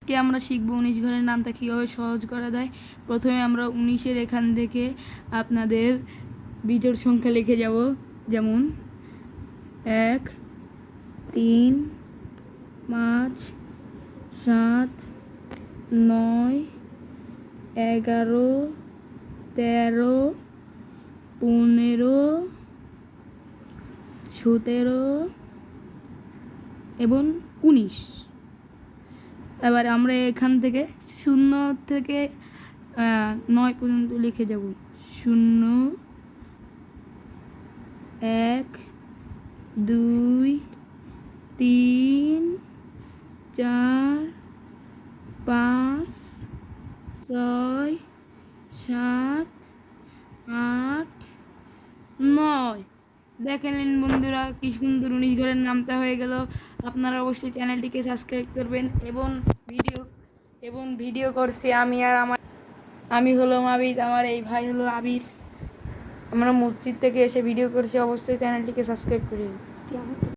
আজকে আমরা শিখব 19 ঘরের নামটা কীভাবে সহজ করা যায়। প্রথমে আমরা 19-এর এখান থেকে আপনাদের বিজোড় সংখ্যা লিখে যাব, যেমন 1, 3, 5, 7, 9, 11, 13, 15, 17 এবং 19। এবার আমরা এখান থেকে 0 থেকে 9 পর্যন্ত লিখে যাব। 0, 1, 2, 3, 4, 5, 6, 7, 8, 9। দেখেন বন্ধুরা, কি সুন্দর 19 ঘরের নামটা হয়ে গেল। আপনারা অবশ্যই চ্যানেলটিকে সাবস্ক্রাইব করবেন। এবং ভিডিও করছি আমি হলো মাবিদ, আমার এই ভাই হলো আবির। আমরা মসজিদ থেকে এসে ভিডিও করছি। অবশ্যই চ্যানেলটিকে সাবস্ক্রাইব করি।